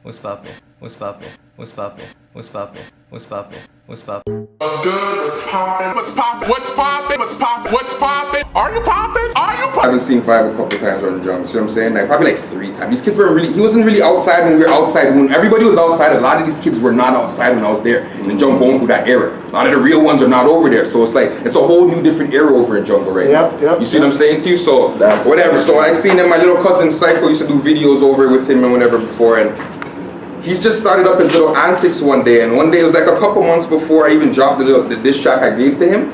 What's poppin'? What's poppin'? What's poppin'? What's poppin'? What's poppin'? What's poppin'? What's good? What's poppin'? What's poppin'? What's poppin'? What's poppin'? What's poppin'? Are you poppin'? Are you poppin'? I haven't seen Five a couple times on drums, you know what I'm saying? Like probably like 3 times. These kids weren't really, he wasn't really outside when we were outside. When everybody was outside, a lot of these kids were not outside when I was there. In Jungle going through that era. A lot of the real ones are not over there. So it's like, it's a whole new different era over in Jungle right now. You see what I'm saying to you? So whatever. So I seen him, my little cousin Psycho used to do videos over with him and whatever before, and he's just started up his little antics one day, and one day it was like a couple months before I even dropped the diss track I gave to him.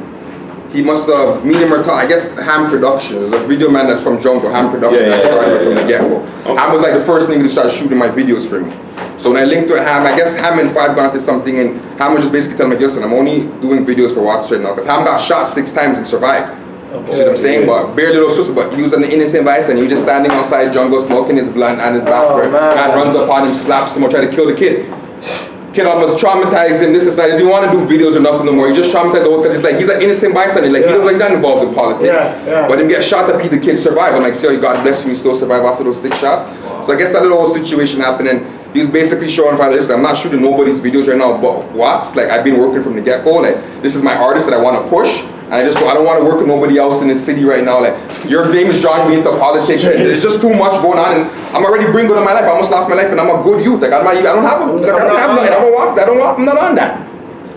He must have, me and him, I guess Ham Productions, a video man that's from Jungle, Ham Productions, I started with from the get-go. Ham was like the first nigga to start shooting my videos for me. So when I linked with Ham, I guess Ham and Five got into something, and Ham was just basically telling me, listen, I'm only doing videos for Watts right now, because Ham got shot 6 times and survived. You see what I'm saying? But bare little sister, but he was an innocent bystander. He was just standing outside Jungle, smoking his blunt and his backpack. Man runs up on him, slaps him, or try to kill the kid. Kid almost traumatized him. This is like, he didn't want to do videos or nothing no more. He just traumatized the whole, because he's an innocent bystander. Like he doesn't like that involved in politics. But him get shot up, the kid survive. I'm like, see how you God bless you, you still survive after those 6 shots. So I guess that little situation happened, and he was basically showing Father, listen, I'm not shooting nobody's videos right now, but Watts, like I've been working from the get-go. Like this is my artist that I want to push. And I don't want to work with nobody else in the city right now. Like your name is drawing me into politics. There's just too much going on, and I'm already bringing good in my life. I almost lost my life, and I'm a good youth. Like I don't have nothing. I'm not on that.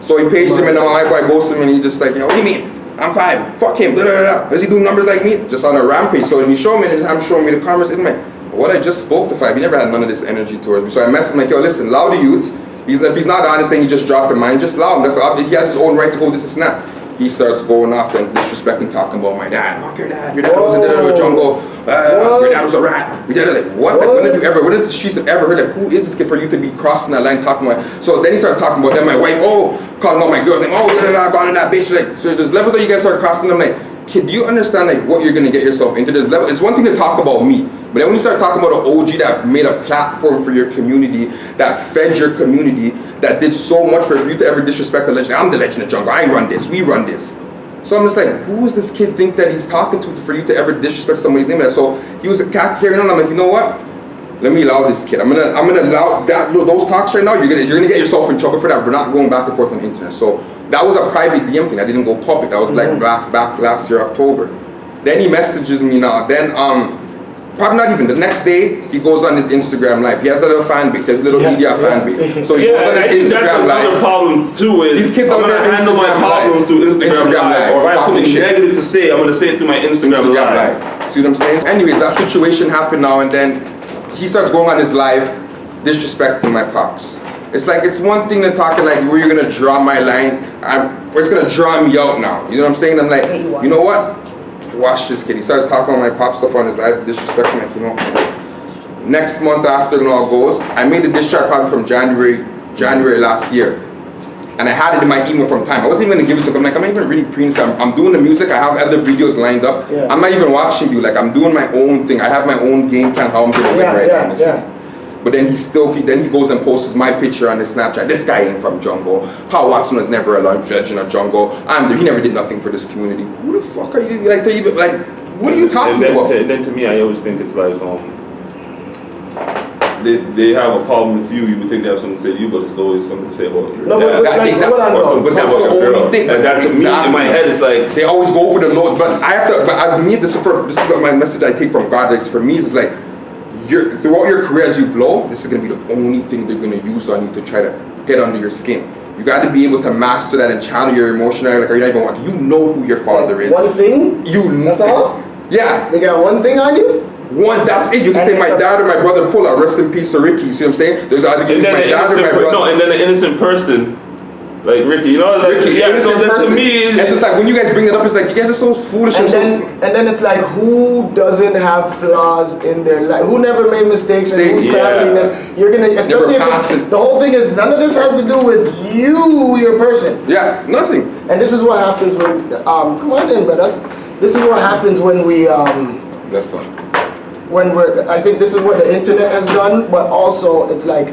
So he paged him, and my boy goes to him, and he just like, what do you mean? I'm 5. Fuck him. Is he doing numbers like me? Just on a rampage. So when he showed me, and I'm showing me the conversation, I'm like, what I just spoke to 5. He never had none of this energy towards me. So I messaged him like, yo, listen, allow the youth. If he's not honest saying he just dropped in mine, just allow him. He has his own right to hold this and snap. He starts going off and disrespecting, talking about my dad. Fuck your dad. Your dad was in the jungle. Your dad was a rat. Your dad, like, what? Like, when did the streets have ever heard, like, who is this kid for you to be crossing that line talking about? So then he starts talking about then my wife, calling all my girls, like, gone in that bitch. Like, so there's levels that you guys start crossing them, like, kid, do you understand like what you're gonna get yourself into? There's level. It's one thing to talk about me, but then when you start talking about an OG that made a platform for your community, that fed your community, that did so much for you to ever disrespect the legend. I'm the legend of jungle. I run this. We run this. So I'm just like, who does this kid think that he's talking to for you to ever disrespect somebody's name? So he was carrying on. I'm like, you know what? Let me allow this kid. I'm gonna allow those talks right now. You're gonna get yourself in trouble for that. We're not going back and forth on the internet. So that was a private DM thing. I didn't go public. That was like back last year, October. Then he messages me now. Then probably not even the next day, he goes on his Instagram live. He has a little fan base. He has a little media fan base. So he goes on his Instagram live. That's another problem too. Is these kids I'm gonna handle my problems through Instagram live. Or if I have something negative to say, I'm gonna say it through my Instagram live. See what I'm saying? Anyways, that situation happened now, and then he starts going on his live, disrespecting my pops. It's like, it's one thing to talking like where you're gonna draw my line, it's gonna draw me out now. You know what I'm saying? I'm like, you know what? Watch this kid. He starts talking about my pop stuff on his live, disrespecting, like, you know. Next month after it all goes, I made the diss track probably from January last year. And I had it in my email from time. I wasn't even gonna give it to him. I'm like, I'm not even really pre-installed. I'm doing the music. I have other videos lined up. I'm not even watching you. Like, I'm doing my own thing. I have my own game plan how I'm gonna win right now. But then he goes and posts my picture on his Snapchat. This guy ain't from jungle. Paul Watson was never a legend of jungle. He never did nothing for this community. Who the fuck are you? Like, to even like, what are you talking about? Then to me, I always think it's like they have a problem with you. You would think they have something to say to you, but it's always something to say about your dad. That's the only thing. And that to me, in my head, is like they always go over the Lord. But I have to. But as me, this is my message I take from God. Like, for me, it's like, throughout your career as you blow, this is going to be the only thing they're going to use on you to try to get under your skin. You got to be able to master that and channel your emotion. Like, are you not even walking? You know who your father is. One thing? That's all? Yeah. They got one thing on you? That's it. You can say my dad or my brother pull out. Rest in peace to Ricky. See what I'm saying? There's either my dad or my brother. No, and then an innocent person. Like Ricky, you know, like, Ricky, so then to me, it's just like when you guys bring it up, it's like you guys are so foolish and then it's like, who doesn't have flaws in their life? Who never made mistakes and who's family? Then you're gonna, especially if the whole thing is none of this has to do with you, your person. Yeah, nothing. And this is what happens when come on in, brothers. This is what happens when we That's fine. I think this is what the internet has done, but also it's like,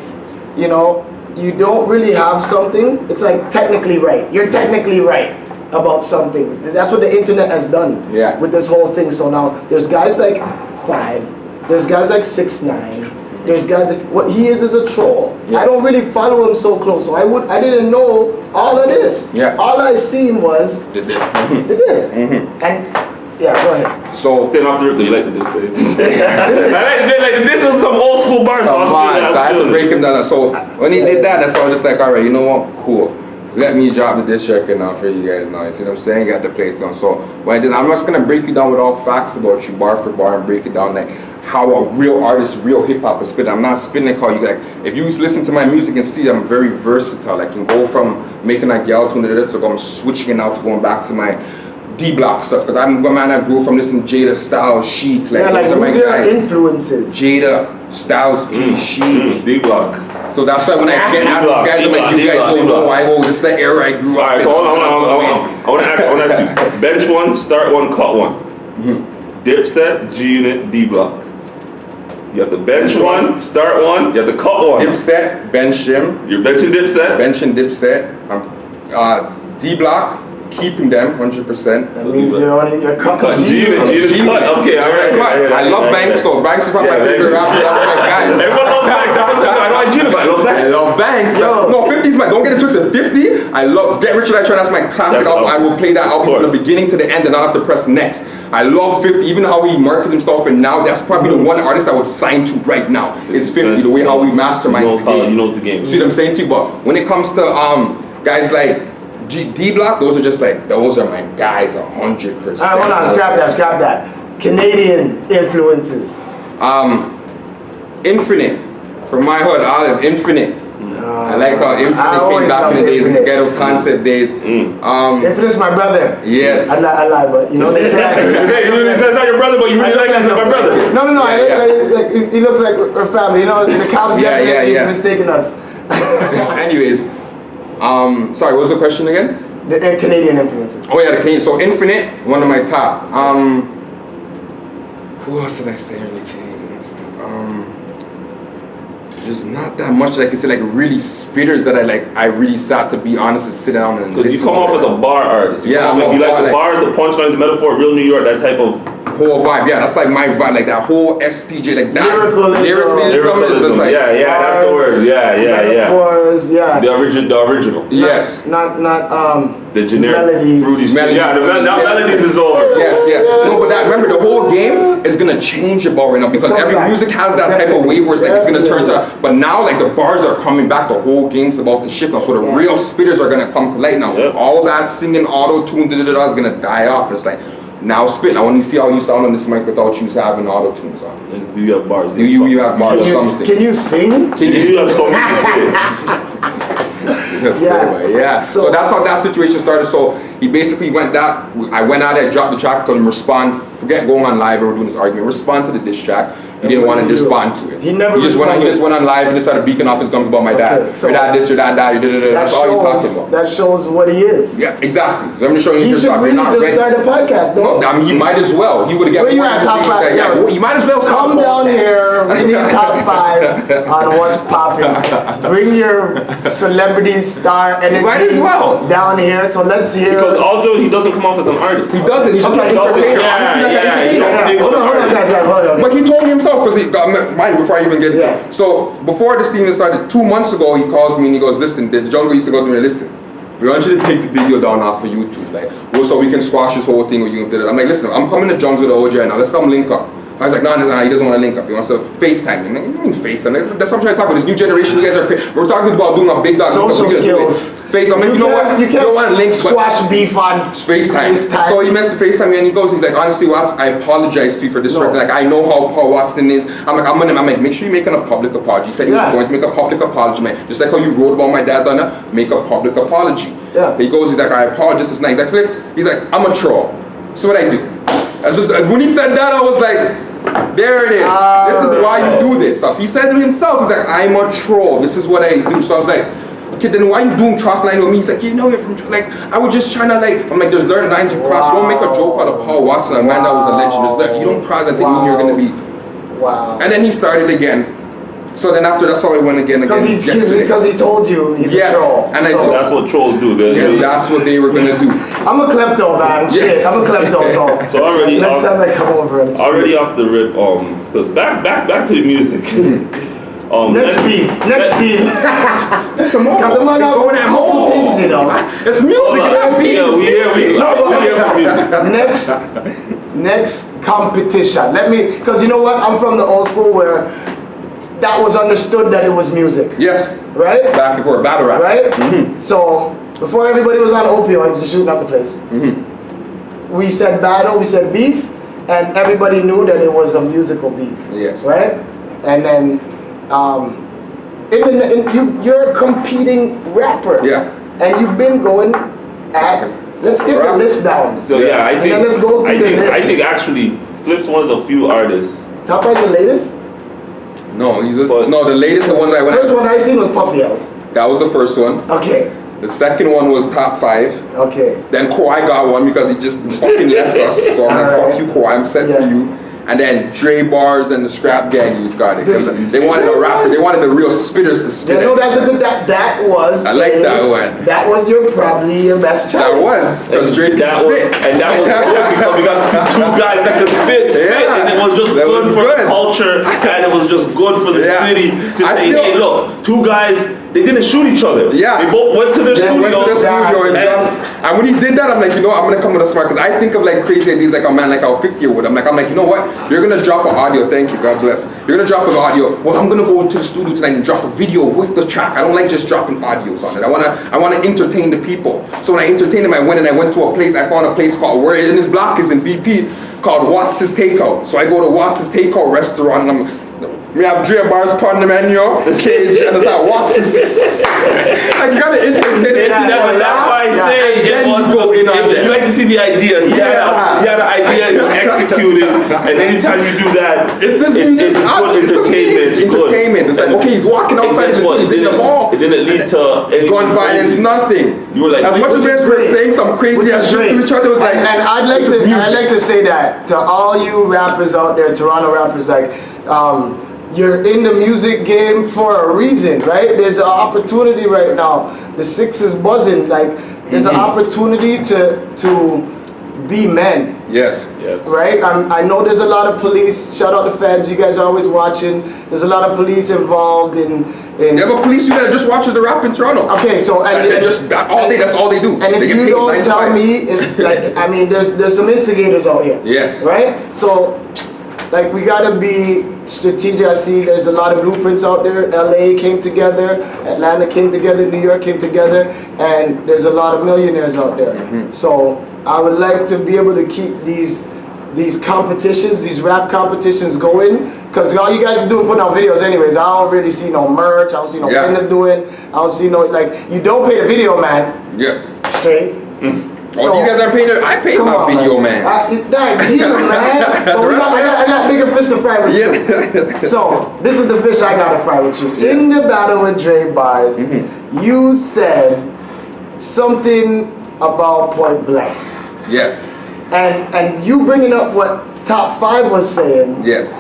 you know, you don't really have something, it's like technically right. You're technically right about something. That's what the internet has done with this whole thing. So now there's guys like 5, there's guys like 6ix9ine, There's guys that what he is a troll. Yeah. I don't really follow him so close, so I didn't know all of this. Yeah. All I seen was Did this. and yeah, go ahead. So Saying off the rip, though, you like the diss. like this was some old school bar so sauce. I had to break him down. So when he did that, that's all just like, all right, you know what, cool. Let me drop the diss record now for you guys now. You see what I'm saying? Got the place down. So what I did, I'm just gonna break you down with all facts about you, bar for bar, and break it down like how a real artist, real hip hop is spitting. I'm not spitting like how you like. If you listen to my music and see, I'm very versatile. Like, you can go from making a gal tune to this, so I'm switching it out to going back to my D-Block stuff, because I'm a man that grew from listening to Jada, Styles, Chic. Like, Yeah, like those are my who's your guys. influences? Jada, Styles, P, Chic. D-Block. So that's why when I get out of these guys, I'm like, you guys don't know I hold this is the era I grew up. Alright, so hold on. I want to ask you. Bench one, start one, cut one. Dipset, G-Unit, D-Block. You have to bench one, start one, you have to cut one. Dipset, bench him. You're benching Dipset. Benching Dipset. D-Block, keeping them 100%. That means you're Cut cutting G-Unit, G. cut. Okay, alright. I love Banks though. Banks is probably my favorite rapper. That's my guy. Everyone loves Banks. I don't like G-Unit, but I love I Banks. love Banks. Yo. No, 50's my, don't get it twisted. 50, I love Get Rich or Die Trying. That's my classic That's album. all. I will play that album from the beginning to the end and not have to press next. I love 50, even how he marketed himself, and now that's probably the one artist I would sign to right now is 50, the way how we mastermind the game. He knows the game. See what I'm saying to you? But when it comes to guys like D-Block, those are my guys 100%. Alright, hold on, scrap that. Canadian influences. Infinite. From my hood, Olive, Infinite. I like how Infinite came back in the days, in the ghetto concept days. Infinite's my brother. Yes. I lie, but you know they say. That's not your brother, but you really like that as my brother. No, Yeah, like, he looks like our family. You know, the cops definitely mistaken us. Anyways, sorry, what was the question again? The Canadian influences. Oh yeah, the Canadian. So Infinite, one of my top. Who else did I say in the Canadian influence? There's not that much that I can say, like really spitters that I really sat to be honest and sit down and listen. Because you come off as a bar artist. You Yeah, like the bars, the punchlines, the metaphor, real New York, that type of whole vibe. Yeah, that's like my vibe, like that whole SPJ, like that. Lyricalism is just like that's the word. Yeah. The original. yes. Not The generic melodies. fruity Melodies. Yeah, melodies is over. Yes. No, but that, remember, the whole game is gonna change about right now because every music has that type of wave where it's like it's gonna turn to. But now, like the bars are coming back, the whole game's about to shift now. So the real spitters are gonna come to light now. Yep. All that singing, auto tune, is gonna die off. It's like now spit. I want to see how you sound on this mic without you having auto tunes on. And do you have bars? Do you have bars or something? Can you sing? Can you have something to say? Yeah. So that's how that situation started. So he basically went that. I went out there, dropped the track, told him respond. Forget going on live and we're doing this argument. Respond to the diss track. He didn't want to respond to it. He never just went on live and just started beaking off his gums about my dad. Okay, so your dad this, your dad that. That's all he's talking about. That shows what he is. Yeah, exactly. So I'm just showing you He this should stuff. really You're not just ready. start a podcast, though. No, I mean, he might as well. He would have got Where you more at, top interviews. five? Yeah, you might as well start Come a down podcast. here. We need top 5 on What's Poppin'. Bring your celebrity star energy Might as well. down here. So let's hear. Because although he doesn't come off as an artist. He doesn't. He's just like entertainer. Honestly, like an entertainer. Hold on, guys. Hold on. But he told me himself, because he got mine before I even get Yeah. to. So before this thing started, 2 months ago, he calls me and he goes, listen, the jungle used to go to me, listen, we want you to take the video down off of YouTube, like, well, so we can squash this whole thing with you. I'm like, listen, I'm coming to Jungs with the OJ right now, let's come link up. I was like, no, he doesn't want to link up. He wants to FaceTime. I'm like, what do you mean FaceTime? That's what I'm trying to talk about. This new generation, you guys are crazy. We're talking about doing a big dog. Social skills. I'm like, you know what? You don't want to link, but squash beef on FaceTime. So he messaged FaceTime me and he goes, he's like, honestly, Watts, I apologize to you for this record. Like, I know how Paul Watson is. I'm like, make sure you're making a public apology. He said he was going to make a public apology, man. Just like how you wrote about my dad, Donna, make a public apology. Yeah. He goes, he's like, I apologize, it's nice. He's like, I'm a troll. So what I do. When he said that, I was like, there it is. This is why you do this stuff. He said to himself, he's like, I'm a troll. This is what I do. So I was like, okay, then why you doing cross line with me? He's like, you know, you're from, like, I was just trying to, like, I'm like, there's certain lines you cross. You don't make a joke out of Paul Watson, a man that was a legend. You don't cross that thing when you're going to be. Wow. And then he started again. So then after that's how it went again. Because he told you he's a troll. And so. That's what trolls do. That's what they were gonna do. I'm a klepto, man. Shit, I'm a klepto. So already next time I come over. Already off the rip. Because back to the music. Next beef. Some more. Because I'm on a couple things, you know. It's music. Next competition. Because you know what? I'm from the old school where that was understood that it was music. Yes. Right? Back and forth, battle rap. Right? Mm-hmm. So before everybody was on opioids and shooting up the place, we said battle, we said beef, and everybody knew that it was a musical beef. Yes. Right? And then you're a competing rapper. Yeah. And you've been going at. Let's get the list down. So yeah, I think. And then let's go through the list. I think actually Flip's one of the few artists. Top 5 the latest? No, the latest, the one that I went. First one I seen was Puffy L's. That was the first one. Okay. The second one was top 5. Okay. Then Kawhi got one because he just fucking left us. So I'm like, fuck you, Kawhi, I'm set for you. And then Dre Barrs and the Scrap Gang got it. They wanted a rapper. They wanted the real spitters to spit. Yeah, no, that's a good. That was. I like that one. That was probably your best challenge. That was because Dre could spit. And that was good because we got to see 2 guys that could spit, and it was just good for the culture, and it was just good for the city to say, hey, look, 2 guys. They didn't shoot each other. Yeah. They both went to their studio. And when he did that, I'm like, you know what, I'm gonna come with a smart, because I think of like crazy ideas like a man like our 50 would. I'm like, you know what? You're gonna drop an audio, thank you, God bless. You're gonna drop an audio. Well, I'm gonna go to the studio tonight and drop a video with the track. I don't like just dropping audios on it. I wanna entertain the people. So when I entertained them, I went to a place, I found a place called, where in this block is in VP, called Watts' Takeout. So I go to Watts' Takeout restaurant and we have Dre Barrs on the menu, Cage, and it's like, what's this? Like, you gotta entertain it. That's why I say you like to see the idea. You had an idea, you execute it, and anytime you do that, it's good entertainment. It's like, okay, he's walking outside, he's in the mall. It didn't lead to any gun violence, nothing. You were like, as much as we're saying some crazy ass shit to each other, it was like, and I'd like to say that to all you rappers out there, Toronto rappers, like, you're in the music game for a reason, right? There's an opportunity right now. The 6 is buzzing. Like, there's an opportunity to be men. Yes. Right? I know there's a lot of police. Shout out the feds. You guys are always watching. There's a lot of police involved in you have a police unit that just watches the rap in Toronto. Okay, so that's all they do. And if you don't tell me, there's some instigators out here. Yes. Right? So, like, we gotta be strategic. I see there's a lot of blueprints out there. LA came together, Atlanta came together, New York came together, and there's a lot of millionaires out there. So I would like to be able to keep these competitions, these rap competitions going, because all you guys are doing, putting out videos anyways. I don't really see no merch, I don't see no business doing, I don't see no, like, you don't pay the video man. Yeah. Straight. So, you guys are paying it. I paid my video man. Man. But I got bigger fish to fry with you. So this is the fish I gotta fry with you. In the battle with Dre Barrs, you said something about Point Blank. Yes. And you bringing up what Top 5 was saying. Yes.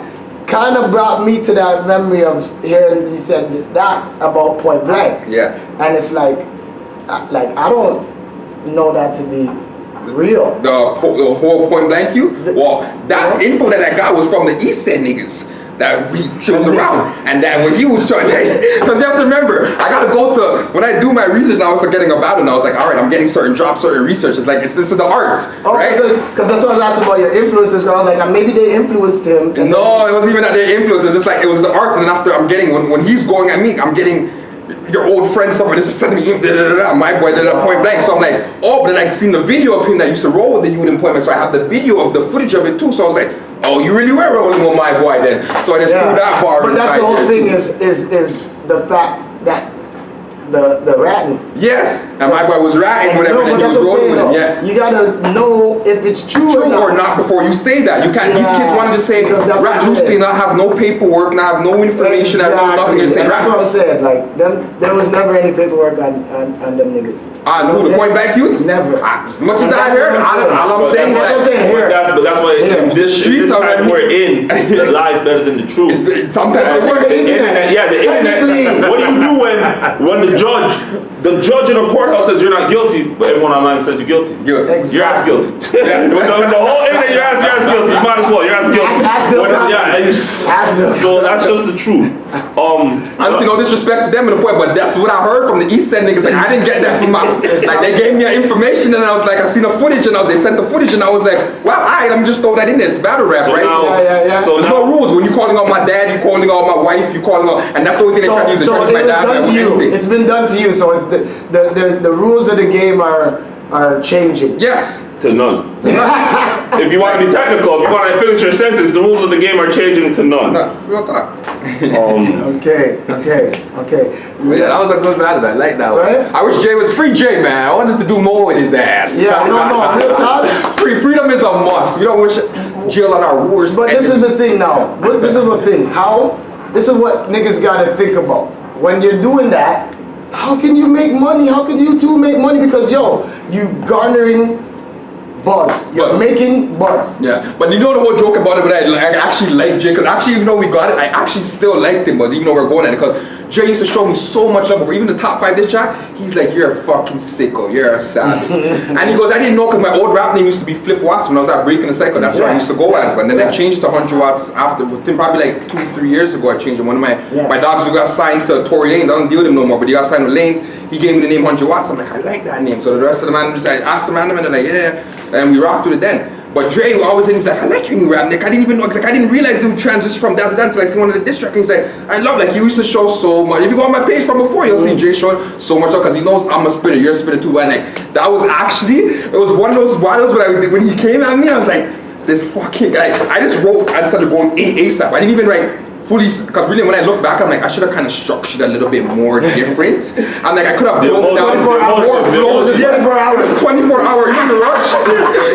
Kind of brought me to that memory of hearing he said that about Point Blank. Yeah. And it's like I don't know that to be real. The whole Point Blank that info that I got was from the East End niggas that we chose around, and that when he was trying, because you have to remember, I gotta go to, when I do my research now, I was getting a battle, and I was like, all right, I'm getting certain drops, certain research. It's like, this is the art, right? Because that's what I was asking about your influences. I was like, maybe they influenced him. No, it wasn't even that they influenced. It's just like, it was the art, and then after I'm getting, when he's going at me, I'm getting your old friend stuff, and it's just sending me my boy did a Point Blank. So I'm like, oh, but then I seen the video of him that used to roll with the youth in Point Blank, so I have the video of the footage of it too. So I was like, oh, you really were rolling with my boy then. So I just threw that bar. But that's the whole thing is the fact that the ratting. Yes, and my boy was ratting whatever, No, and but he was that's what I'm rolling with saying, him. Yeah. You gotta know if it's true Or not before you say that. You can't. These kids Yeah, want to just say because that's rat what I'm loosely, saying. not have no paperwork, not have no information, have no nothing. You say And that's rat. what I'm saying. Like there was never any paperwork on them niggas. No, the point blank youths? Never. As much as And I that's heard, what I'm saying. all I'm But saying that's what I'm is saying. Here. But that's why Here. in this Streets this are time like- we're in, the lie's better than the truth. sometimes That's what I'm saying. it's The internet. Yeah, the Technically. internet. What do you do when the judge in a courthouse says you're not guilty, but everyone online says you're guilty? guilty. Exactly. Your ass guilty. With the whole internet, your ass guilty. You might as well. Your ass guilty. Ask Bill Cosby. Ask Bill. So that's just the truth. Honestly, no disrespect to them in the point, but that's what I heard from the East End niggas. Like, I didn't get that from us. Like, they gave me information, and I was like, I seen the footage, and they sent the footage, and I was like, well, alright, I'm just throw that in there. It's battle rap, So right? now, Yeah. so There's now, no rules. When you calling out my dad, you calling out my wife, you calling out, and that's the only thing they try to use. They So try to it use my was dad. done to you. Anything. It's been done to you. So it's the rules of the game are changing. Yes. to none. If you want to be technical, if you want to finish your sentence, the rules of the game are changing to none. No, real talk. Okay. But yeah, that was a good battle. I like that one. Right? I wish Jay was free. Jay, man, I wanted to do more with his ass. Yeah, no, real talk. Freedom is a must. We don't wish jail on our worst. But this is the thing now. This is the thing. This is what niggas gotta think about. When you're doing that, how can you make money? How can you two make money? Because you garnering buzz. You're Buzz. making buzz. Yeah, but you know the whole joke about it, but I actually like Jay, because actually even though we got it, I actually still liked him, but even though we're going at it, because Jay used to show me so much love before, even the top 5 diss track, he's like, you're a fucking sicko, you're a savage. And he goes, I didn't know, because my old rap name used to be Flip Watts when I was at Breaking the Cycle, that's what I used to go as, but then I changed to 100 Watts after, within probably like 2-3 years ago, I changed it. One of my dogs who got signed to Tory Lanez, I don't deal with him no more, but he got signed with Lanez, he gave me the name 100 Watts, I'm like, I like that name. So the rest of the managers, I asked the manager, and they're like, yeah, and we rocked with it then. But Dre always said, he's like, I like hearing rap, Nick. I didn't even know, like, I didn't realize they would transition from that to that until I see one of the diss tracks. And he's like, I love, like, you used to show so much. If you go on my page from before, you'll see Dre showing so much love, because he knows I'm a spitter, you're a spitter too. And like, that was actually, it was one of those battles when he came at me, I was like, this fucking guy. I just started going ASAP. I didn't even write fully, because really when I look back, I'm like, I should have kind of structured a little bit more different. I'm like, I could have built down more flows. 24 hours. 24 hours, you need to rush.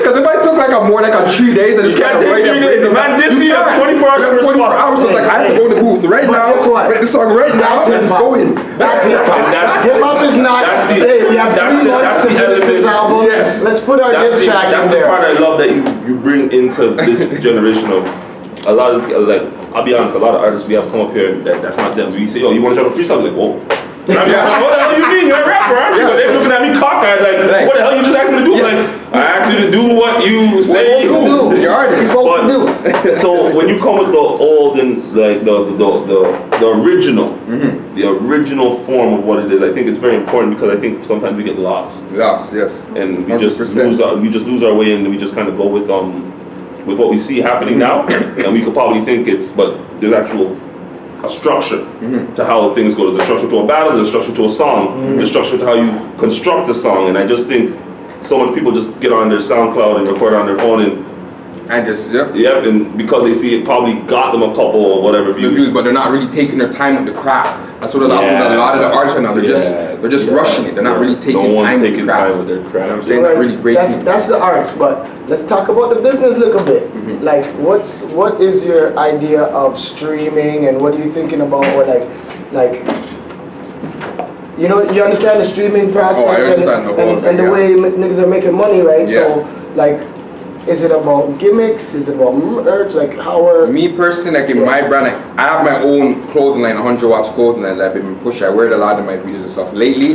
Because if I took like more like 3 days and just can't take 3 days. The man did see you have 24 hours to 24 hours, so it's like, I have to go to the booth right now. Guess what? Write the song right now. That's And just go in. That's hip hop. Hip hop is not. That's the- Hey, we have that's 3 the- months that's to the finish this element. album. Yes. Let's put our diss track That's in the there. part I love that you bring into this generation of a lot of, like, I'll be honest, a lot of artists we have come up here that's not them. We say, yo, you want to drop a freestyle? Like, whoa. What the hell you mean? You're a rapper, aren't you? But they're looking at me cockeyed like, what the hell you just asked me to do? Like, I asked you to do what you say you do. You're artist. So when you come with the old and like the original form of what it is, I think it's very important, because I think sometimes we get lost. Yes. And we 100%. just lose our way, and we just kind of go with what we see happening now, and we could probably think but there's actual a structure to how things go. There's a structure to a battle, there's a structure to a song, there's a structure to how you construct a song, and I just think so much people just get on their SoundCloud and record on their phone And just, and because they see it probably got them a couple or whatever views. But they're not really taking their time with the craft. That's what a lot of the artists right now, they're just rushing it. They're not really taking time with the craft. with their craft. You know what I'm saying? Not really breaking. That's the arts, but let's talk about the business a little bit. Like, what is your idea of streaming, and what are you thinking about, or like, you know, you understand the streaming process I understand and the way niggas are making money, right? Yeah. So, like, is it about gimmicks? Is it about merch? Like, how are... Me personally, like in my brand, like, I have my own clothing line, 100 Watts clothing line that I've been pushing. I wear it a lot in my videos and stuff. Lately,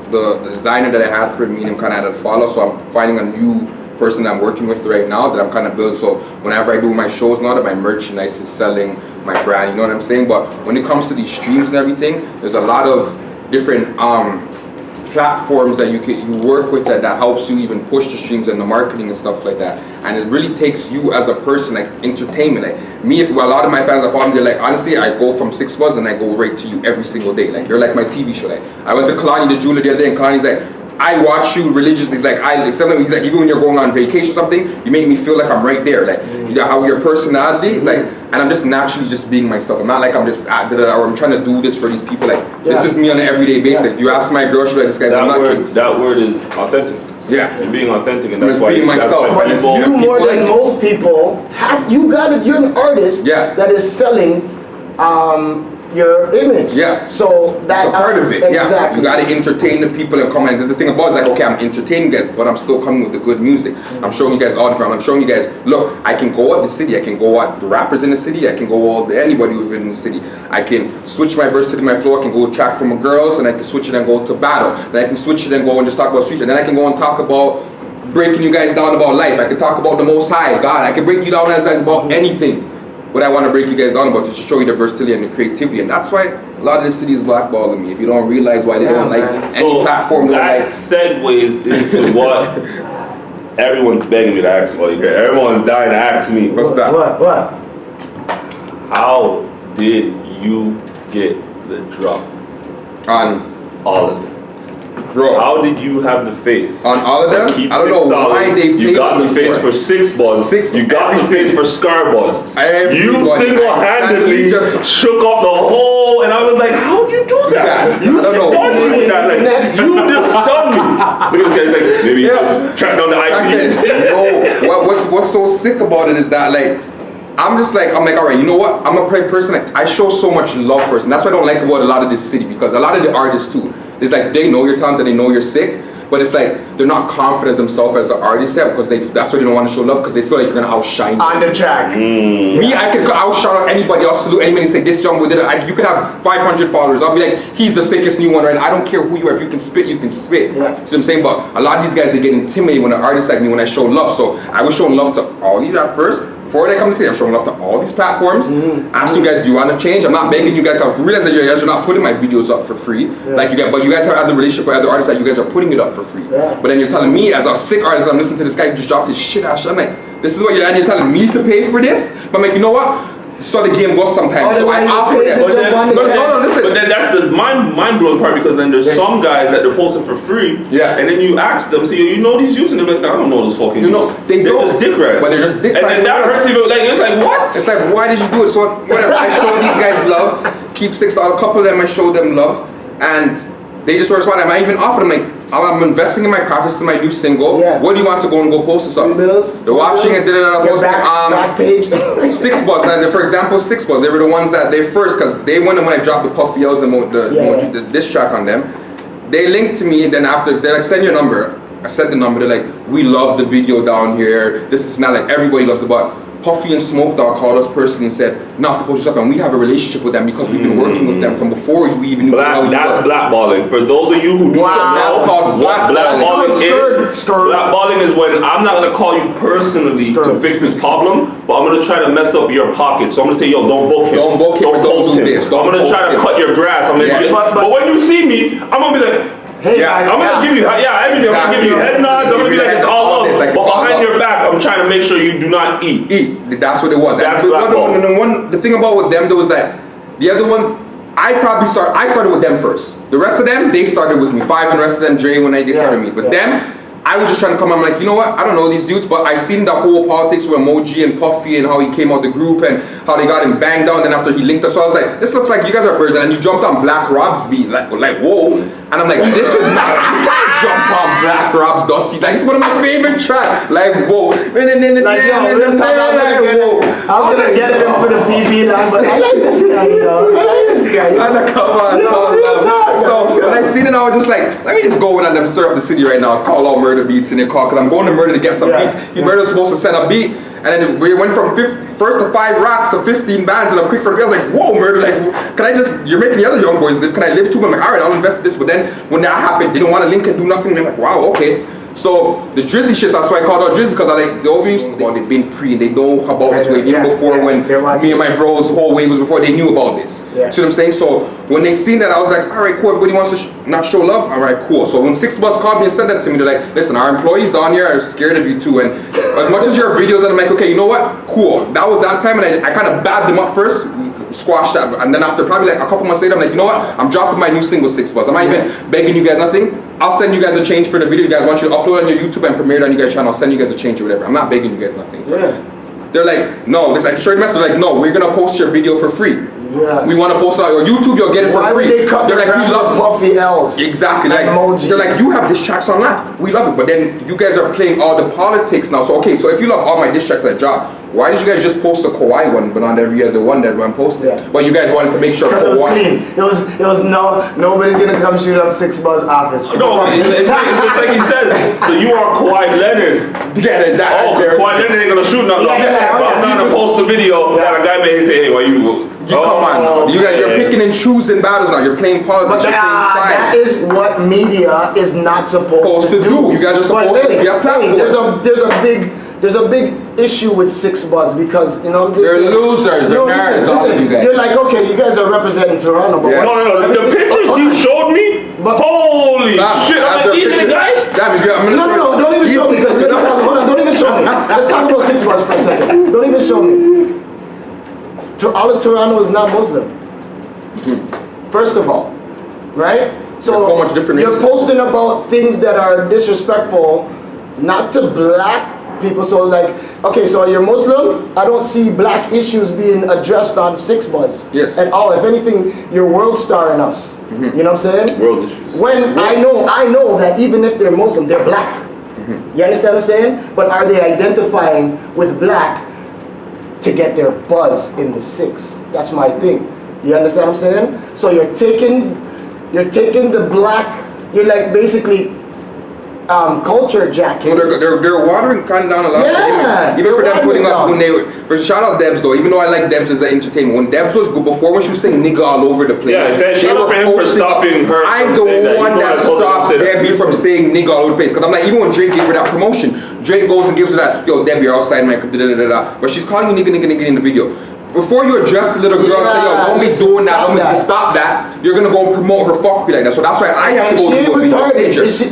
the designer that I had for me, I'm kind of had to follow, so I'm finding a new person that I'm working with right now that I'm kind of building. So whenever I do my shows now, that my merchandise is selling, my brand, you know what I'm saying? But when it comes to these streams and everything, there's a lot of different platforms that you work with that helps you even push the streams and the marketing and stuff like that. And it really takes you as a person, like entertainment. Like me, if a lot of my fans that follow me, they're like, honestly, I go from 6 months and I go right to you every single day. Like, you're like my TV show. Like, I went to Kalani the jeweler the other day, and Kalani's like, I watch you religiously. It's like something. He's like, even when you're going on vacation or something, you make me feel like I'm right there. Like you know how your personality is like, and I'm just naturally just being myself. I'm not like I'm just or I'm trying to do this for these people. Like this is me on an everyday basis. If you ask my girl, she'll be like, this guy's nuts. That word is authentic. Yeah, you're being authentic, and that's just why being myself. But you more than most people have. You got it. You're an artist. that is selling your image. So that's a part of it. Exactly. You got to entertain the people and come in. There's the thing about it, it's like, okay, I'm entertaining you guys, but I'm still coming with the good music. I'm showing you guys all different. I'm showing you guys, look, I can go out the city. I can go out the rappers in the city. I can go out anybody within the city. I can switch my verse to my flow. I can go track from a girls, and I can switch it and go to battle. Then I can switch it and go and just talk about street. And then I can go and talk about breaking you guys down about life. I can talk about the Most High, God. I can break you down as about anything. What I want to break you guys down about is to show you the versatility and the creativity, and that's why a lot of the city is blackballing me. If you don't realize why they don't like any platform, that segues into what everyone's begging me to ask you. Everyone's dying to ask me. What's that? What? How did you get the drop on all of them? Bro, how did you have the face on all of them? I don't know why they. You got the face for 6 balls. You got the face for Scar balls. You single-handedly just shook up the whole, and I was like, "How'd you do that? You stunned me with that. Like, you just stunned me." Look at this guy. Like, maybe just track down the IP. No, what's so sick about it is that like. I'm like, all right, you know what? I'm a person, like, I show so much love for us, and that's what I don't like about a lot of this city, because a lot of the artists too, it's like, they know you're talented, they know you're sick, but it's like, they're not confident themselves as an artist yet, because that's why they don't want to show love, because they feel like you're going to outshine them. On the track. Me, I could outshine anybody, I'll salute anybody and say, this young boy did it. You could have 500 followers, I'll be like, he's the sickest new one, right? I don't care who you are, if you can spit, you can spit. See what I'm saying? But a lot of these guys, they get intimidated when an artist like me, when I show love. So I was showing love to all these at first. Before they come to see, I'm showing love to all these platforms. Asking you guys, do you want to change? I'm not begging you guys to realize that you guys are not putting my videos up for free. Like but you guys have other relationship with other artists that you guys are putting it up for free. But then you're telling me, as a sick artist, I'm listening to this guy who just dropped his shit ass. I'm like, this is what you're telling me to pay for this? But I'm like, you know what? So the game goes sometimes. So I offer that. No, listen. But then that's the mind-blowing part, because then there's some guys that they're posting for free. And then you ask them, you know these using them? Like, I don't know those fucking they're just dick rats. But they're just dick rats. And then that hurts you. Like, it's like, what? It's like, why did you do it? So whatever, I show these guys love. Keep 6, a couple of them I show them love. And they just respond. I even offer them, like, I'm investing in my craft. This is my new single. What do you want to go and go post or something? They're watching it. They're posting back page. 6 balls. Now, for example, 6 balls. They were the ones that they first, because they went when I dropped the Puffy L's and the diss track on them. They linked to me. Then after they're like, send your number. I sent the number. They're like, we love the video down here. This is not like everybody loves it, but Puffy and Smoke Dog called us personally and said not to post your stuff, and we have a relationship with them because we've been working with them from before we even knew how you That's blackballing. For those of you who don't know what blackballing is, blackballing is when I'm not going to call you personally to fix this problem, but I'm going to try to mess up your pocket. So I'm going to say, yo, don't book him. Don't book him. Don't do this. I'm going to try to cut your grass. But when you see me, I'm going to be like, hey, I'm gonna give you, everything. I'm gonna give you head nods. I'm gonna be like, it's all love. But behind your back, I'm trying to make sure you do not eat. That's what it was. That's the thing about with them, though, was that the other ones, I started with them first. The rest of them, they started with me. 5 and the rest of them, Dre, when they started me. But them, I was just trying to come. I'm like, you know what? I don't know these dudes, but I seen the whole politics with Emoji and Puffy and how he came out the group and how they got him banged down. Then after he linked us, so I was like, this looks like you guys are birds. And then you jumped on Black Rob's beat, like whoa. And I'm like, this is not. You can't jump on Black Rob's Dirty. Like, this is one of my favorite tracks. Like whoa. I was gonna get it for the PB line, but I like this guy, you know. I like this guy. I like, come on, so when I seen it, I was just like, let me just go in and them stir up the city right now. Call all Murder beats in their call, because I'm going to Murder to get some beats. Murder was supposed to send a beat, and then we went from first to 5 racks to 15 bands, and I'm quick for the beat. I was like, whoa, Murder, like, can I just, you're making the other young boys live, can I live too? I'm like, all right, I'll invest in this. But then when that happened, they didn't want to link and do nothing. They're like, wow, okay. So the Drizzy shit, that's why I called out Drizzy, because I like the obvious. They've been pre, and they know about this wave even before when me and my bros whole wave was before they knew about this. See what I'm saying? So when they seen that, I was like, all right, cool. Everybody wants to not show love. All right, cool. So when 6 Bus called me and said that to me, they're like, listen, our employees down here are scared of you too. And as much as your videos, and I'm like, okay, you know what? Cool. That was that time, and I kind of babbed them up first. squash that. And then after probably like a couple months later, I'm like, you know what? I'm dropping my new single 6 Buzz. I'm not even begging you guys nothing. I'll send you guys a change for the video. You guys want you to upload on your YouTube and premiere it on your guys' channel. I'll send you guys a change or whatever. I'm not begging you guys nothing. They're like, no, this like short mess. They're like, no, we're gonna post your video for free. We want to post it on your YouTube. You'll get it for free. Why would they cut they're like, the puffy L's? Exactly. Like, they're like, you have diss tracks on that. We love it, but then you guys are playing all the politics now. So okay, so if you love all my diss tracks that drop, why did you guys just post the Kawhi one, but not every other one that everyone posted? But you guys wanted to make sure because it was clean. It was nobody's gonna come shoot up 6 Buzz office. No, it's like he says. So you are Kawhi Leonard. Get it? Kawhi Leonard ain't gonna shoot nothing. I'm not gonna post a video that a guy made and say, hey, why you? Come on now. You guys, you're picking and choosing battles now. You're playing politics. You're playing sides. That is what media is not supposed to do. You guys are supposed to be a platform. There's a big issue with 6 Buzz because they're losers. They're nerds. Listen, you're like, okay, you guys are representing Toronto, but no. The pictures you showed me. Holy shit! I'm like, these are the guys. No, don't even show me. Hold on, don't even show me. Let's talk about 6 Buzz for a second. Don't even show me. All of Toronto is not Muslim. First of all, right? So you're posting about things that are disrespectful, not to black people. So like, okay, so you're Muslim. I don't see black issues being addressed on 6 Buzz at all. If anything, you're world starring us. You know what I'm saying? World issues. When I know that even if they're Muslim, they're black. You understand what I'm saying? But are they identifying with black to get their buzz in the 6? That's my thing. You understand what I'm saying? So you're taking the black, you're like basically culture jacking. Well, they're watering kind of down a lot. Even for them putting up when they for shout out Debs though. Even though I like Debs as an entertainment, when Debs was good before, when she was saying nigga all over the place. Shout out for him for stopping her. I'm the one that stopped Debbie from saying nigga all over the place. Because I'm like, even when Drake gave her that promotion, Drake goes and gives her that, yo Debbie, you're outside my but she's calling you nigga in the video. Before you address the little girl and say, yo, don't be doing that, don't be stop that, you're gonna go and promote her fuckery like that. So that's why I have to go to she's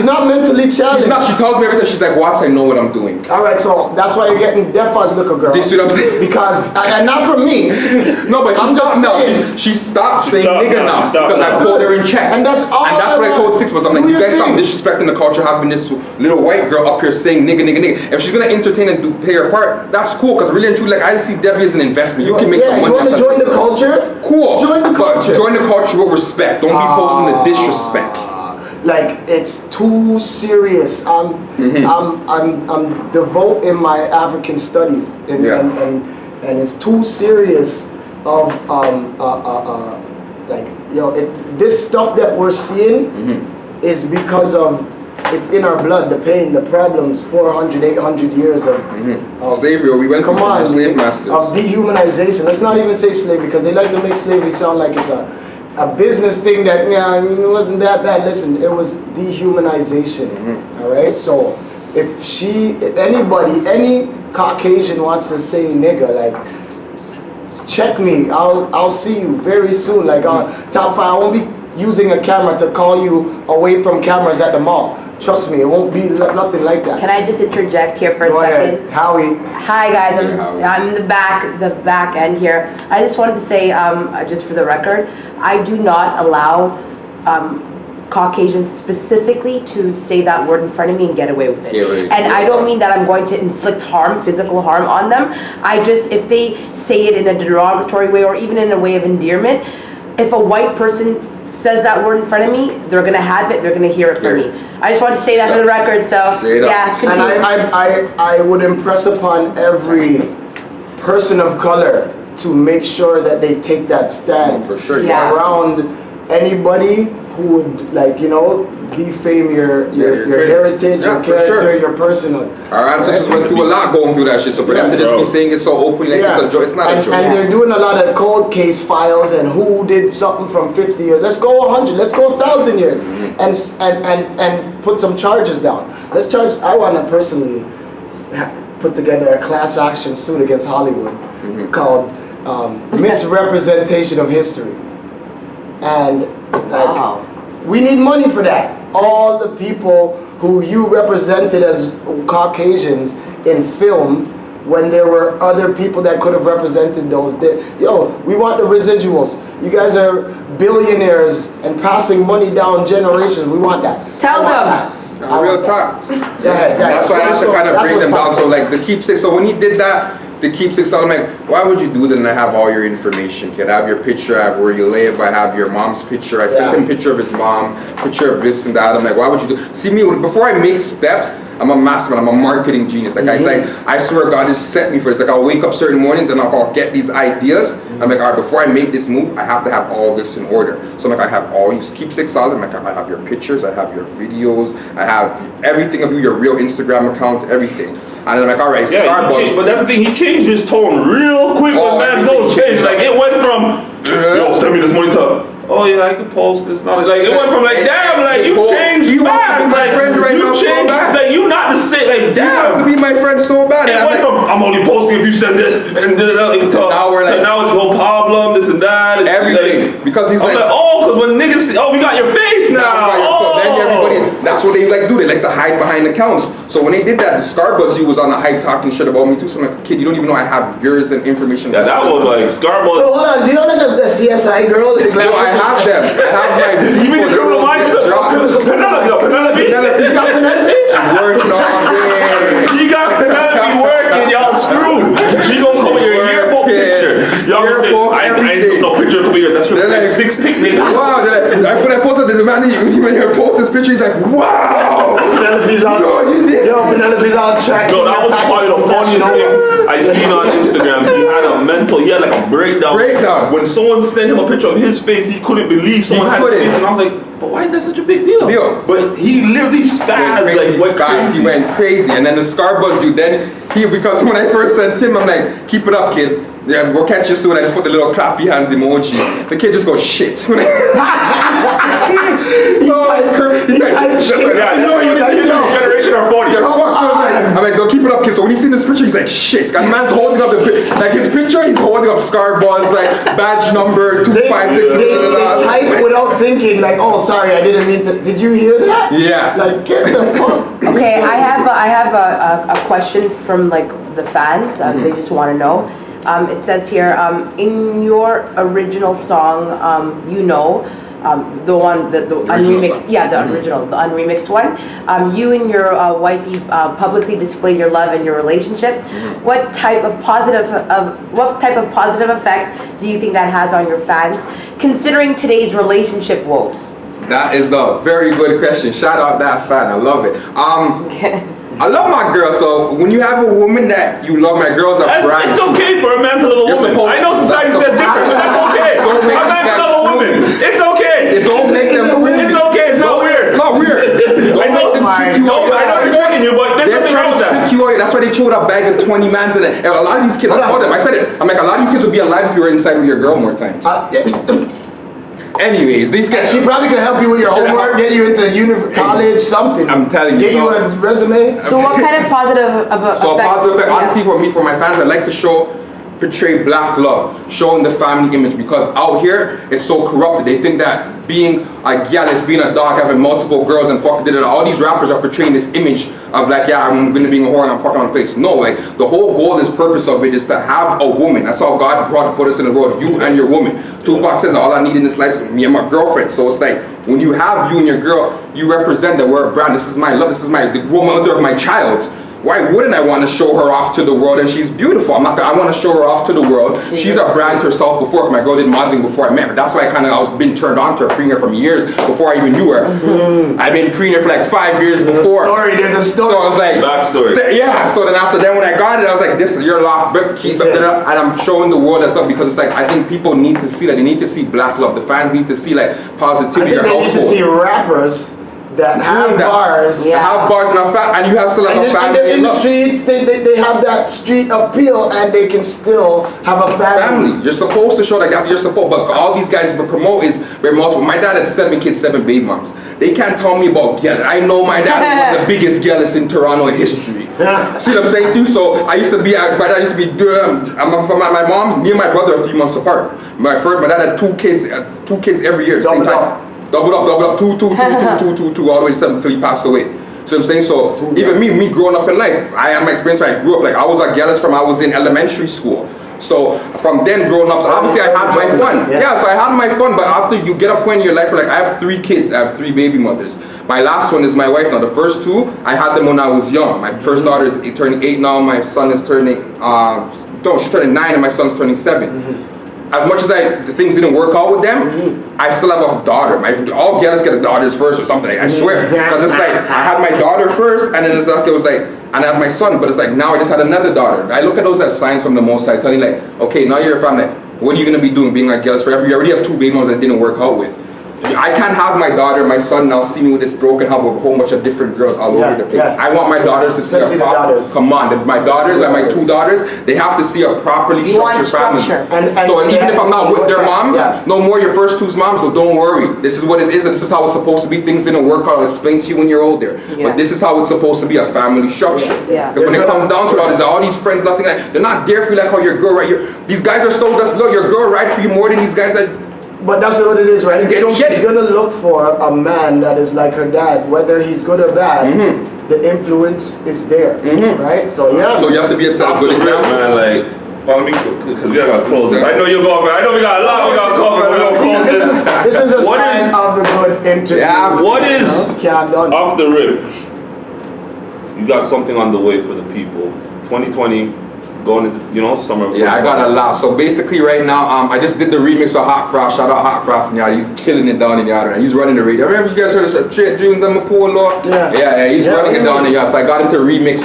not mentally challenged. She's not. She tells me every time. She's like, Watts, I know what I'm doing. Alright, so that's why you're getting deaf as little girl. This is what I'm saying. Because, and not from me. No, but she stopped saying nigga now because I pulled her in check. And that's all. And that's what I told 6 Buzz. I'm like, you guys stop disrespecting the culture, having this little white girl up here saying nigga. If she's gonna entertain and play her part, that's cool. Because really and truly, like I see Debbie as an investment. You can make some money. You want to join the culture? Cool. Join the culture. But join the culture with respect. Don't be posting the disrespect. Like it's too serious. I'm devout in my African studies, and it's too serious. Of like this stuff that we're seeing is because of. It's in our blood, the pain, the problems, 400, 800 years of slavery. We went through slave masters. Of dehumanization. Let's not even say slavery because they like to make slavery sound like it's a business thing that, it wasn't that bad. Listen, it was dehumanization. All right? So if anybody, any Caucasian wants to say nigga, like, check me. I'll see you very soon. Like, top 5, I won't be using a camera to call you away from cameras at the mall. Trust me, it won't be nothing like that. Can I just interject here for a second? Ahead. Howie. Hi guys, I'm the back end here. I just wanted to say, just for the record, I do not allow Caucasians specifically to say that word in front of me and get away with it. And I don't mean that I'm going to inflict harm, physical harm on them. If they say it in a derogatory way or even in a way of endearment, if a white person says that word in front of me, they're gonna have it, they're gonna hear it from me. I just wanted to say that for the record, so yeah, continue. And I would impress upon every person of color to make sure that they take that stand for sure. Around anybody who would defame your heritage, your character, your personhood. Our ancestors went through a lot going through that shit, so for them to just be saying it so openly, like it's a joke, it's not a joke. And they're doing a lot of cold case files and who did something from 50 years. Let's go 100, let's go 1,000 years, and put some charges down. I want to personally put together a class action suit against Hollywood called misrepresentation of history. And we need money for that. All the people who you represented as Caucasians in film, when there were other people that could have represented those. Yo, we want the residuals. You guys are billionaires and passing money down generations. We want that. Tell them. Real talk. Yeah. That's why I have to kind of bring them down. So like the keepsake. So when he did that, the keepsake, so I'm like, why would you do that? And I have all your information, kid. I have your picture, I have where you live, I have your mom's picture. I sent him a picture of his mom, picture of this and that. I'm like, why would you do? See me before I make steps. I'm a mastermind, I'm a marketing genius. Like I swear God has set me for this. Like I'll wake up certain mornings and I'll get these ideas. I'm like, all right, before I make this move, I have to have all this in order. So I'm like, I have all these keepsakes solid. I'm like, I have your pictures, I have your videos, I have everything of you, your real Instagram account, everything. And I'm like, all right, Starbucks. But that's the thing, he changed his tone real quick when man's nose changed. Like it went from, yo, send me this money to, oh yeah, I could post this now. Like it went from like, damn, like you changed fast. Like you changed, like you not the same. Like damn. He wants to be my friend so bad. It went from I'm only posting if you send this, and now we're like, now it's no problem, this and that. Everything. Like, because he's I'm like, oh, because when niggas see, oh, we got your face now. So then everybody, that's what they like do. They like to hide behind accounts. So when they did that, the Starbucks, you was on the hype talking shit about me too. So I'm like, kid, you don't even know I have yours and information. Yeah, that was like Starbucks. So hold on, do you know the CSI girl? No, I have them. I have my you mean the criminal minds? Penelope. You got Penelope? Working on it. You got Penelope working, y'all screwed. She gonna come with your yearbook picture. Y'all gonna say, I ain't took no picture of you. That's your like 6 picnic. Wow, when I posted the man, when you post this picture, he's like, wow. Penelope's on. Yo, Penelope's on track. No, that was probably the funniest things I seen on Instagram. He had like a breakdown. When someone sent him a picture of his face, he couldn't believe someone had his face, and I was like, but why is that such a big deal? But he literally spazzed, went crazy. He went crazy, and then the Starbucks dude, because when I first sent him, I'm like, keep it up, kid. Yeah, we'll catch you soon. I just put the little clappy hands emoji. The kid just goes, shit. He typed shit. Generation or 40. I'm like, don't keep it up, kid. So when he seen this picture, he's like, shit. And man's holding up like his picture, he's holding up Starbucks, like badge number 256. They type without thinking, like, oh, sorry, I didn't mean to. Did you hear that? Yeah. Like, get the fuck. Okay, I have a question from like the fans. They just want to know. It says here, in your original song, the one, the unremixed, the original, the unremixed one, you and your wifey publicly display your love and your relationship. What type of positive effect do you think that has on your fans, considering today's relationship woes? That is a very good question. Shout out that fan. I love it. I love my girl, so when you have a woman that you love, my girls are bright. It's okay for a man to love a woman. I know society says different, but that's okay. A man to love a woman. It's okay. Don't make them fool you. It's okay. It's not weird. It's not weird. I know they're tricking you, but there's nothing wrong with that. That's why they threw a bag of 20 mans in it. And a lot of these kids, I said it. I'm like, a lot of you kids would be alive if you were inside with your girl more times. Anyways, these guys. She probably could help you with your homework, get you into college, something. I'm telling you. Get you a resume. So what kind of positive effect? So positive effect, honestly, for my fans, I like to portray black love, showing the family image, because out here it's so corrupted. They think that being a gal is being a dog, having multiple girls and all these rappers are portraying this image of like, yeah, I'm gonna be a whore and I'm fucking on the place. No, like the whole goal, this purpose of it is to have a woman. That's how God brought to put us in the world, you and your woman. Tupac says all I need in this life is me and my girlfriend. So it's like when you have you and your girl, you represent that we're a brand. This is my love. This is the mother of my child. Why wouldn't I want to show her off to the world? And she's beautiful. I want to show her off to the world. She's a brand herself before. My girl did modeling before I met her. That's why I was been turned on to her, preening her from years before I even knew her. I've been preening her for like 5 years before. There's a story. So I was like, backstory. Yeah. So then after that, when I got it, I was like, this is your lock, keys, and I'm showing the world that stuff because it's like I think people need to see that. They need to see black love. The fans need to see like positivity. I think they need to see rappers that have bars. Have bars and you have still like a family. And they're in the streets, they have that street appeal and they can still have a family. You're supposed to show that you're supposed, but all these guys promote is very multiple. My dad had 7 kids, 7 baby moms. They can't tell me about gal. I know my dad is one of the biggest gals in Toronto history. See what I'm saying too? So my dad used to be, I'm from my mom, me and my brother are 3 months apart. My dad had 2 kids every year at the same time. Doubled up, 2, all the way to 7 until he passed away. So I'm saying, so even me growing up in life, I have my experience where I grew up, like I was a jealous from I was in elementary school. So from then growing up, obviously I had my fun. Yeah, so I had my fun, but after you get a point in your life where like I have 3 kids, I have 3 baby mothers. My last one is my wife now. The first 2, I had them when I was young. My first daughter is turning 8 now, my son is turning, she's turning 9 and my son's turning 7. As much as the things didn't work out with them, I still have a daughter. All girls get daughters first or something. I swear, because it's like I had my daughter first, and then it's like it was like, and I had my son, but it's like now I just had another daughter. I look at those as signs from the Most High, telling like, okay, now you're a family. What are you gonna be doing, being like girls forever? You already have 2 baby moms that didn't work out with. I can't have my daughter, my son now see me with this broken heart with a whole bunch of different girls all over the place. I want my daughters to see a proper, come on, my daughters and my 2 daughters, they have to see a properly structured family. So even if I'm not with their moms, no more your first 2's moms, so don't worry. This is what it is, this is how it's supposed to be. Things didn't work out, I'll explain to you when you're older. But this is how it's supposed to be, a family structure. Because when it comes down to it, there's all these friends, nothing like, they're not there for you like how your girl, right? These guys are so just look, your girl right for you more than these guys that. But that's what it is, right? They don't get it. She's gonna look for a man that is like her dad, whether he's good or bad. The influence is there, right? So yeah. So you have to be a good example, man. Like, follow me, because we gotta close this. I know you're going. I know we got a lot. We gotta cover. We're gonna close this. This is a sign of the good interview. Yeah, what is off the rip? You got something on the way for the people. 2020. Going into, summer. Yeah, I got a lot. So basically right now, I just did the remix for Hot Frost. Shout out Hot Frost and y'all. He's killing it down in y'all right now. He's running the radio. Remember you guys heard of Trade Dreams and Mapolo? Yeah, he's running it down in y'all. So I got him to remix,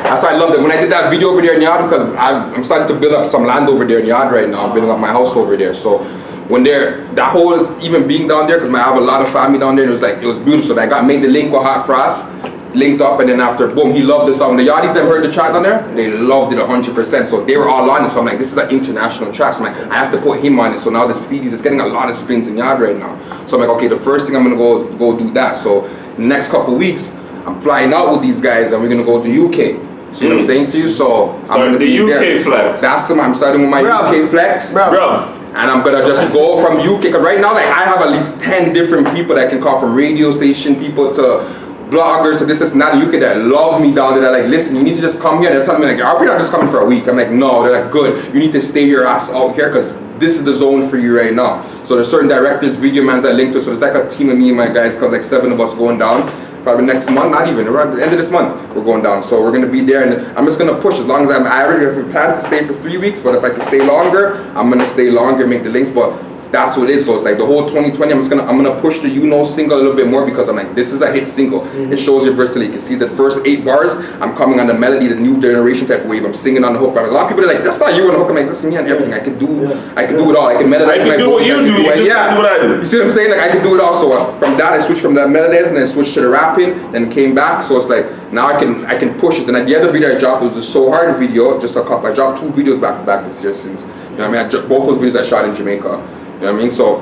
That's why I loved it. When I did that video over there in yard, because I'm starting to build up some land over there in yard right now. I'm building up my house over there. So when that whole, even being down there, because I have a lot of family down there, it was beautiful. So I made the link with Hot Frost. Linked up, and then after, boom, he loved the song. The Yardies that heard the track on there, they loved it 100%. So they were all on it. So I'm like, this is an international track. So I'm like, I have to put him on it. So now the CDs, it's getting a lot of spins in Yard right now. So I'm like, okay, the first thing I'm gonna go do that. So next couple weeks, I'm flying out with these guys, and we're gonna go to UK. See what I'm saying to you? So I'm gonna be UK there. Flex. That's the I'm starting with my UK flex. And I'm gonna just go from UK, because right now, like I have at least 10 different people that can call, from radio station people to bloggers, so this is not UK that love me down there. They're like, listen, you need to just come here. And they're telling me like, are we not just coming for a week? I'm like, no. They're like, good. You need to stay your ass out here, because this is the zone for you right now. So there's certain directors, video mans that linked to. So it's like a team of me and my guys, because like 7 of us going down. Probably next month, not even, around the end of this month, we're going down. So we're gonna be there, and I'm just gonna push as long as I already have a plan to stay for 3 weeks, but if I can stay longer, I'm gonna stay longer, make the links. But that's what it is. So it's like the whole 2020, I'm gonna push the single a little bit more, because I'm like, this is a hit single. It shows your versatility. You can see the first 8 bars, I'm coming on the melody, the new generation type of wave. I'm singing on the hook. A lot of people are like, that's not you on the hook. I'm like, listen, me on everything. I can do it all. I can melodize. I can do what you do. You just do what I do. You see what I'm saying? Like I can do it all. So from that, I switched from the melodies, and then switched to the rapping, then came back. So it's like now I can push it. And at the other video I dropped, it was a So Hard video, just a couple. I dropped 2 videos back to back this year since. You know what I mean? Both those videos I shot in Jamaica. You know what I mean? So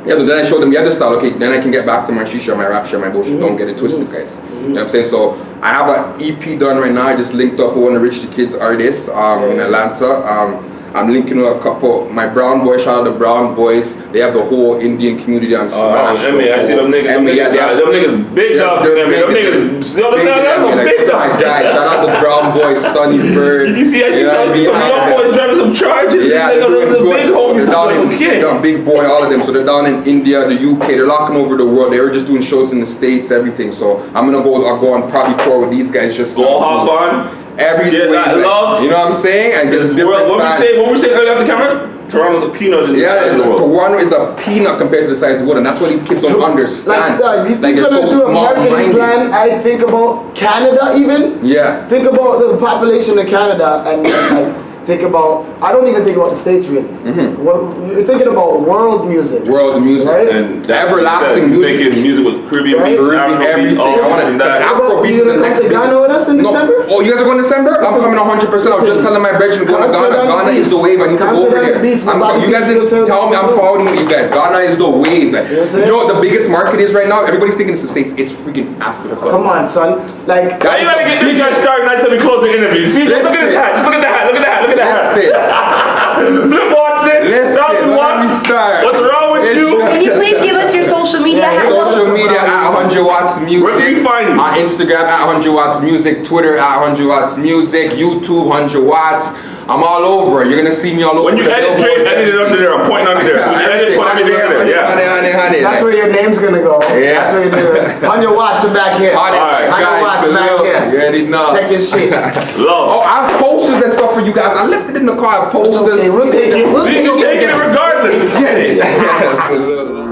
yeah, but then I showed them the other style. Okay, then I can get back to my shisha, my rap shit, my bullshit. Don't get it twisted, guys. You know what I'm saying? So I have an EP done right now. I just linked up with one of Rich the Kids artists in Atlanta. I'm linking with a couple, my Brown Boys, shout out to Brown Boys. They have the whole Indian community on Smash. I see them niggas. Them niggas big dog. Them niggas, big dog. Shout out to Brown Boys, Sonny Bird. I see some young boys driving some charges. Yeah, they're doing big homies. They're big boy, all of them. So they're down in India, the UK. They're locking over the world. They were just doing shows in the States, everything. So I'll go on probably tour with these guys. Just go hop on. Every way, love. You know what I'm saying? And just different what we say earlier off the camera? Toronto's a peanut in the size of the world. Toronto is a peanut compared to the size of the world, and that's what these kids don't understand. Like it's so small-minded. Plan, I think about Canada even. Yeah. Think about the population of Canada and think about, I don't even think about the States really. You're thinking about world music. World music. Right? And the everlasting music. Making music with Caribbean beats, everything. I want to Afrobeats the next. Ghana with us in December? Oh, you guys are going in December? I'm coming 100%. I was just telling my brethren going to Ghana. Ghana is the wave. I need to go over there. You guys didn't tell me I'm following with you guys. Ghana is the wave. You know what the biggest market is right now? Everybody's thinking it's the States. It's freaking Africa. Come on, son. Like, now you gotta get this guy started nice that we close the interview. See, just look at his hat. Just look at the hat. Look at the hat. Look at the hat. Flip Watson. Let me start. What's wrong with you? Can you please give us your social media handles? Social media at 100 Watts Music. Where can we find you? On Instagram at 100 Watts Music, Twitter at 100 Watts Music, YouTube 100 Watts. I'm all over. You're gonna see me all over. When you edit, Dre, edit it under there. I'm pointing under there. So when you edit, put everything under there. Yeah. Honey. That's where your name's gonna go. Yeah. That's where you're doing. 100 Watts are back here. 100 Watts back here. You already know. Check your shit. Love. Oh, I have posters and stuff for you guys. I left it in the car. Posters. Okay, we'll take it. We'll You're taking it regardless. Get it. Yes, a little.